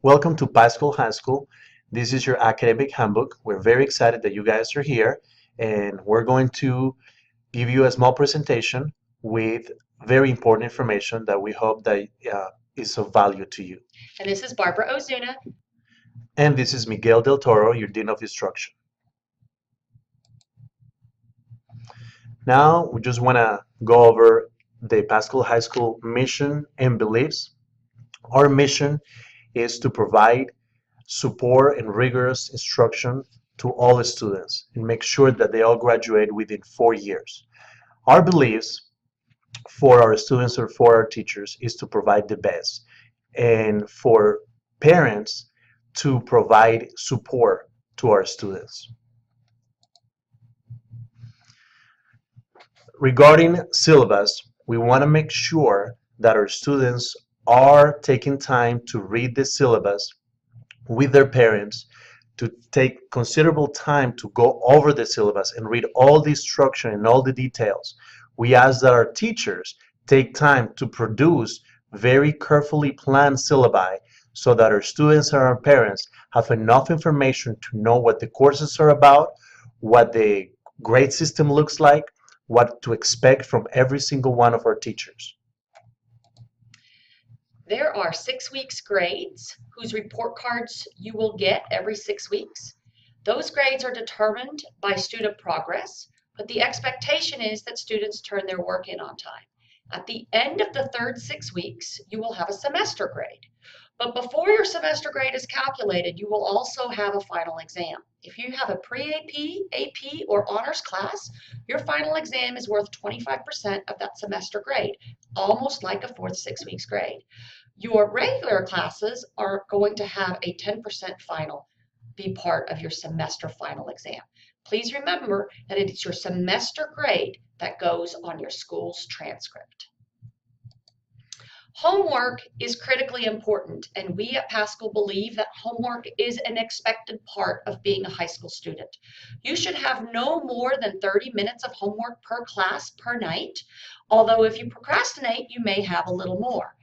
Welcome to Pascal High School. This is your academic handbook. We're very excited that you guys are here, and we're going to give you a small presentation with very important information that we hope that is of value to you. And this is Barbara Ozuna. And this is Miguel Del Toro, your Dean of Instruction. Now, we just want to go over the Pascal High School mission and beliefs. Our mission is to provide support and rigorous instruction to all the students and make sure that they all graduate within 4 years. Our beliefs for our students or for our teachers is to provide the best, and for parents to provide support to our students. Regarding syllabus, we want to make sure that our students are taking time to read the syllabus with their parents, to take considerable time to go over the syllabus and read all the instruction and all the details. We ask that our teachers take time to produce very carefully planned syllabi so that our students and our parents have enough information to know what the courses are about, what the grade system looks like, what to expect from every single one of our teachers. There are 6 weeks grades whose report cards you will get every 6 weeks. Those grades are determined by student progress, but the expectation is that students turn their work in on time. At the end of the third 6 weeks, you will have a semester grade. But before your semester grade is calculated, you will also have a final exam. If you have a pre-AP, AP, or honors class, your final exam is worth 25% of that semester grade, almost like a fourth 6 weeks grade. Your regular classes are going to have a 10% final be part of your semester final exam. Please remember that it is your semester grade that goes on your school's transcript. Homework is critically important, and we at Pascal believe that homework is an expected part of being a high school student. You should have no more than 30 minutes of homework per class per night, although if you procrastinate, you may have a little more.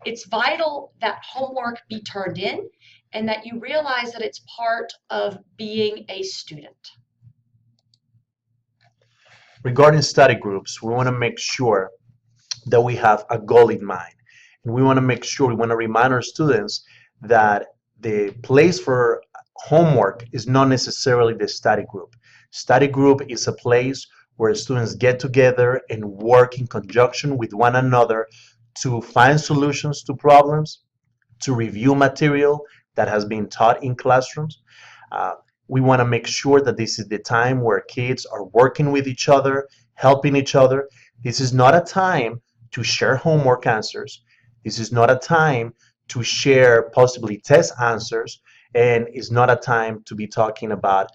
It's vital that homework be turned in and that you realize that it's part of being a student. Regarding study groups, we want to make sure that we have a goal in mind. And we want to make sure, we want to remind our students that the place for homework is not necessarily the study group. Study group is a place where students get together and work in conjunction with one another to find solutions to problems, to review material that has been taught in classrooms. Uh, we want to make sure that this is the time where kids are working with each other, helping each other. This is not a time to share homework answers. This is not a time to share possibly test answers, and it's not a time to be talking about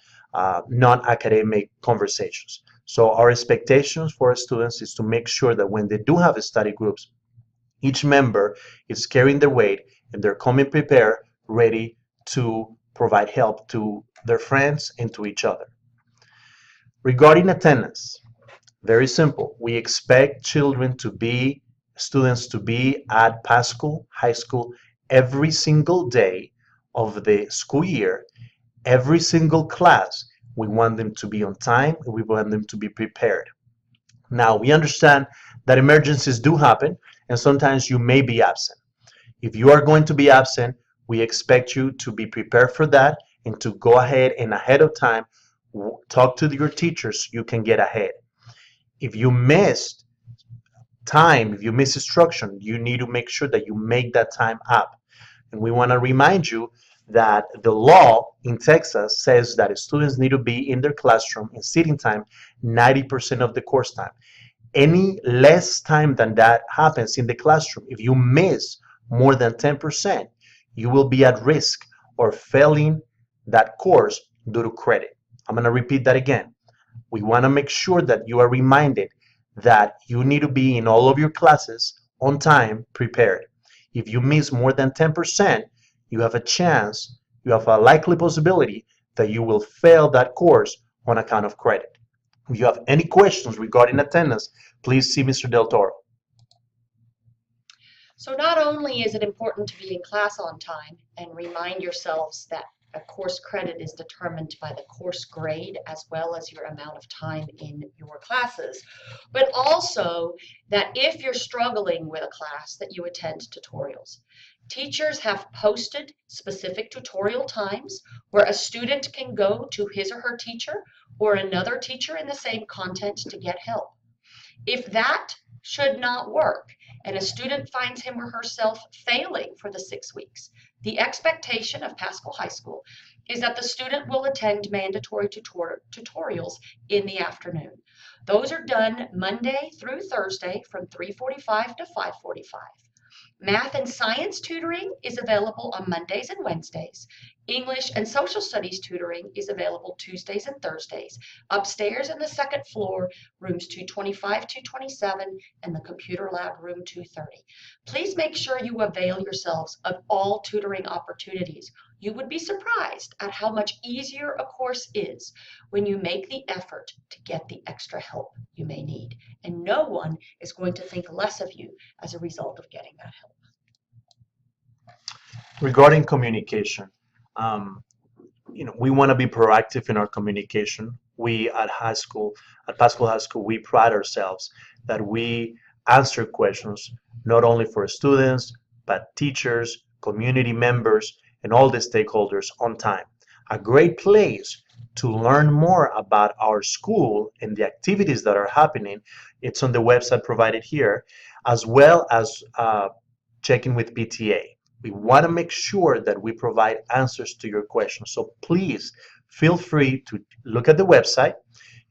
non-academic conversations. So our expectations for our students is to make sure that when they do have study groups, each member is carrying their weight and they're coming prepared, ready to provide help to their friends and to each other. Regarding attendance, very simple. We expect students to be at Pascal High School every single day of the school year, every single class. We want them to be on time and we want them to be prepared. Now, we understand that emergencies do happen and sometimes you may be absent. If you are going to be absent, we expect you to be prepared for that and to go ahead and ahead of time talk to your teachers so you can get ahead. If you missed time, if you miss instruction, you need to make sure that you make that time up. And we want to remind you that the law in Texas says that students need to be in their classroom in sitting time 90% of the course time. Any less time than that happens in the classroom, if you miss more than 10%, you will be at risk of failing that course due to credit. I'm going to repeat that again. We want to make sure that you are reminded that you need to be in all of your classes on time, prepared. If you miss more than 10%, you have a likely possibility that you will fail that course on account of credit. If you have any questions regarding attendance, please see Mr. Del Toro. So not only is it important to be in class on time and remind yourselves that a course credit is determined by the course grade as well as your amount of time in your classes, but also that if you're struggling with a class that you attend tutorials. Teachers have posted specific tutorial times where a student can go to his or her teacher or another teacher in the same content to get help. If that should not work and a student finds him or herself failing for the 6 weeks, the expectation of Pascal High School is that the student will attend mandatory tutorials in the afternoon. Those are done Monday through Thursday from 3:45 to 5:45. Math and science tutoring is available on Mondays and Wednesdays. English and social studies tutoring is available Tuesdays and Thursdays. Upstairs in the second floor, rooms 225, 227, and the computer lab room 230. Please make sure you avail yourselves of all tutoring opportunities. You would be surprised at how much easier a course is when you make the effort to get the extra help you may need. And no one is going to think less of you as a result of getting that help. Regarding communication, um, we want to be proactive in our communication. We at high school, at Pascal High School, we pride ourselves that we answer questions not only for students, but teachers, community members, and all the stakeholders on time. A great place to learn more about our school and the activities that are happening, it's on the website provided here, as well as checking with PTA. We want to make sure that we provide answers to your questions. So please feel free to look at the website.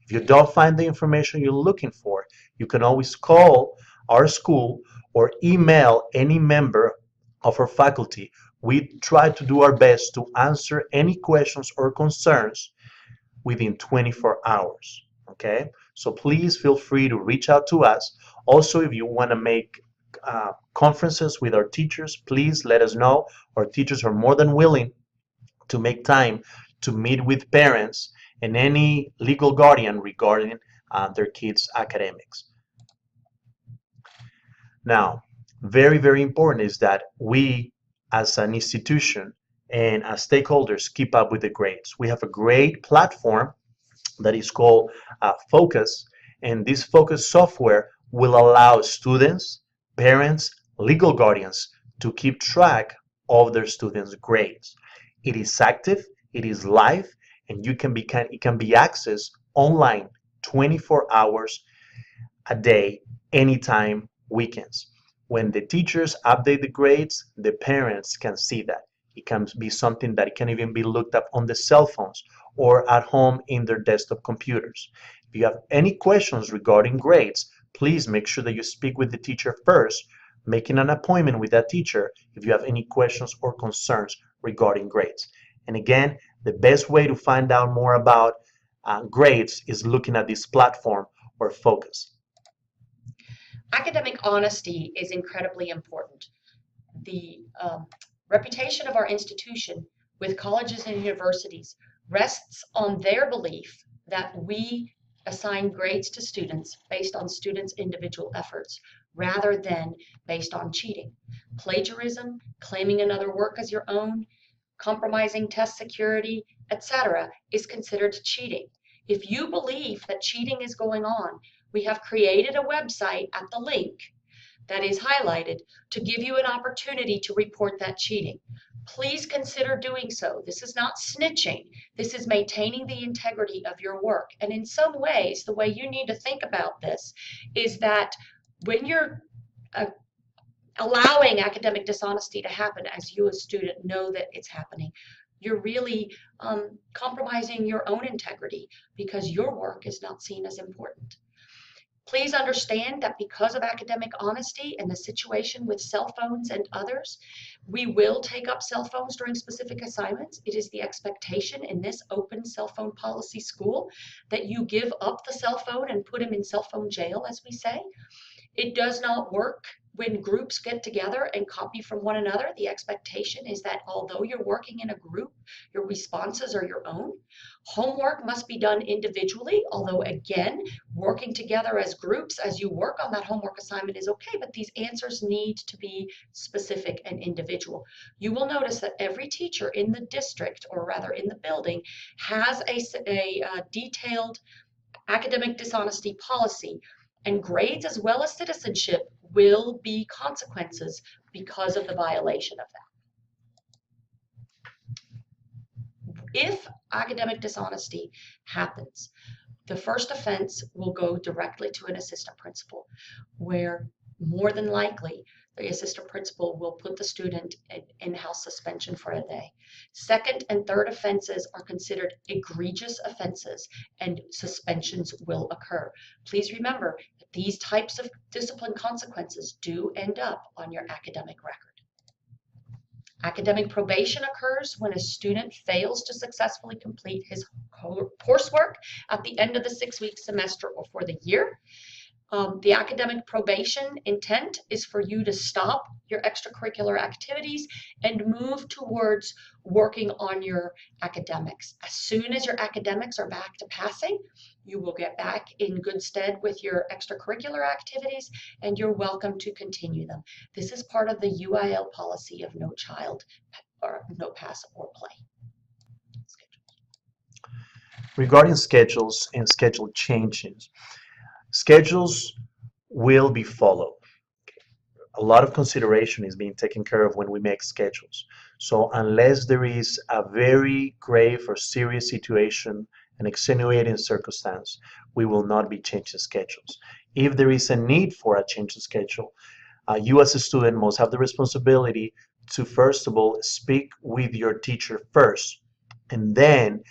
If you don't find the information you're looking for, you can always call our school or email any member of our faculty. We try to do our best to answer any questions or concerns within 24 hours. Okay, so please feel free to reach out to us. Also, if you want to make conferences with our teachers, please let us know. Our teachers are more than willing to make time to meet with parents and any legal guardian regarding their kids' academics. Now, very, very important is that we, as an institution and as stakeholders, keep up with the grades. We have a great platform that is called Focus, and this Focus software will allow students, parents, legal guardians to keep track of their students' grades. It is active, it is live, and it can be accessed online 24 hours a day, anytime, weekends. When the teachers update the grades, the parents can see that. It can be something that it can even be looked up on the cell phones or at home in their desktop computers. If you have any questions regarding grades, please make sure that you speak with the teacher first, making an appointment with that teacher if you have any questions or concerns regarding grades. And again, the best way to find out more about grades is looking at this platform or Focus. Academic honesty is incredibly important. The reputation of our institution with colleges and universities rests on their belief that we assign grades to students based on students' individual efforts rather than based on cheating. Plagiarism, claiming another work as your own, compromising test security, etc., is considered cheating. If you believe that cheating is going on, we have created a website at the link that is highlighted to give you an opportunity to report that cheating. Please consider doing so. This is not snitching. This is maintaining the integrity of your work. And in some ways, the way you need to think about this is that when you're allowing academic dishonesty to happen, as you as a student know that it's happening, you're really compromising your own integrity because your work is not seen as important. Please understand that because of academic honesty and the situation with cell phones and others, we will take up cell phones during specific assignments. It is the expectation in this open cell phone policy school that you give up the cell phone and put him in cell phone jail, as we say. It does not work When groups get together and copy from one another, the expectation is that although you're working in a group, your responses are your own. Homework must be done individually, although again, working together as groups as you work on that homework assignment is okay, but these answers need to be specific and individual. You will notice that every teacher in the district, or rather in the building, has a detailed academic dishonesty policy, and grades as well as citizenship will be consequences because of the violation of that. If academic dishonesty happens, the first offense will go directly to an assistant principal, where more than likely the assistant principal will put the student in in-house suspension for a day. Second and third offenses are considered egregious offenses, and suspensions will occur. Please remember that these types of discipline consequences do end up on your academic record. Academic probation occurs when a student fails to successfully complete his coursework at the end of the 6-week semester or for the year. The academic probation intent is for you to stop your extracurricular activities and move towards working on your academics. As soon as your academics are back to passing, you will get back in good stead with your extracurricular activities, and you're welcome to continue them. This is part of the UIL policy of no child or no pass or play. Regarding schedules and schedule changes, schedules will be followed. A lot of consideration is being taken care of when we make schedules. So unless there is a very grave or serious situation, an extenuating circumstance, we will not be changing schedules. If there is a need for a change in schedule, you as a student must have the responsibility to first of all speak with your teacher first, and then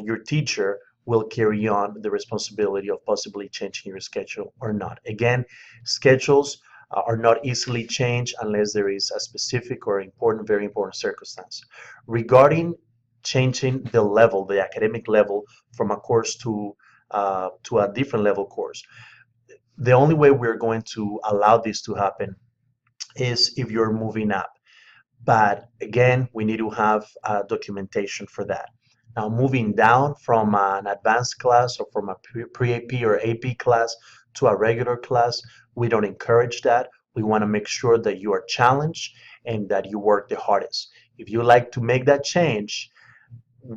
your teacher will carry on the responsibility of possibly changing your schedule or not. Again, schedules are not easily changed unless there is a specific or important, very important circumstance. Regarding changing the level, the academic level from a course to a different level course, the only way we're going to allow this to happen is if you're moving up. But again, we need to have documentation for that. Now, moving down from an advanced class or from a pre-AP or AP class to a regular class, we don't encourage that. We want to make sure that you are challenged and that you work the hardest. If you like to make that change,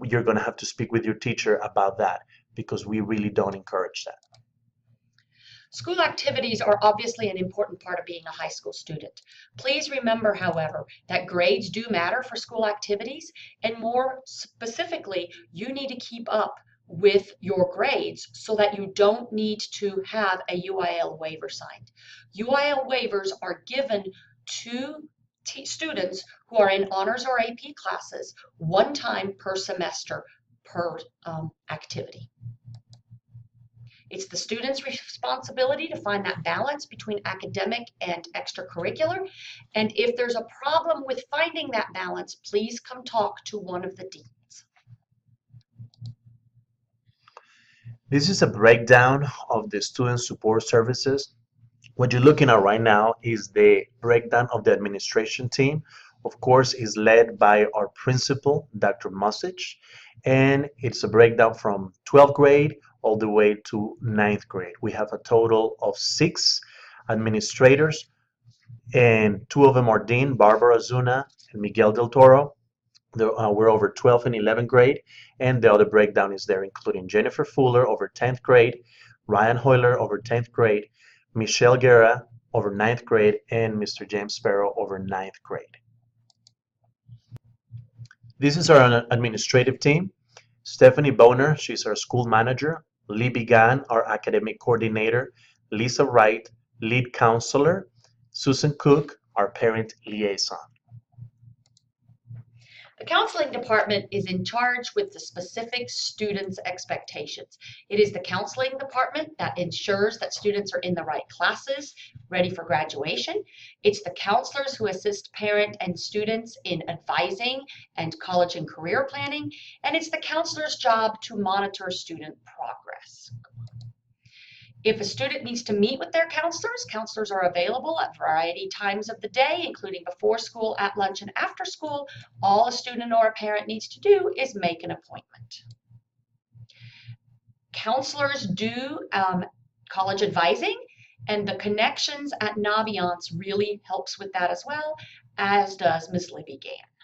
you're going to have to speak with your teacher about that because we really don't encourage that. School activities are obviously an important part of being a high school student. Please remember, however, that grades do matter for school activities, and more specifically, you need to keep up with your grades so that you don't need to have a UIL waiver signed. UIL waivers are given to students who are in honors or AP classes one time per semester per activity. It's the student's responsibility to find that balance between academic and extracurricular. And if there's a problem with finding that balance, please come talk to one of the deans. This is a breakdown of the student support services. What you're looking at right now is the breakdown of the administration team. Of course, is led by our principal, Dr. Musich, and it's a breakdown from 12th grade all the way to 9th grade. We have a total of 6 administrators, and 2 of them are Dean, Barbara Zuna and Miguel Del Toro. We're over 12th and 11th grade, and the other breakdown is there, including Jennifer Fuller over 10th grade, Ryan Hoyler over 10th grade, Michelle Guerra over 9th grade, and Mr. James Sparrow over 9th grade. This is our administrative team. Stephanie Boner, she's our school manager. Libby Gann, our academic coordinator. Lisa Wright, lead counselor. Susan Cook, our parent liaison. The counseling department is in charge with the specific students' expectations. It is the counseling department that ensures that students are in the right classes, ready for graduation. It's the counselors who assist parent and students in advising and college and career planning, and it's the counselor's job to monitor student progress. If a student needs to meet with their counselors, counselors are available at variety times of the day, including before school, at lunch, and after school. All a student or a parent needs to do is make an appointment. Counselors do college advising, and the connections at Naviance really helps with that as well, as does Ms. Libby Gant.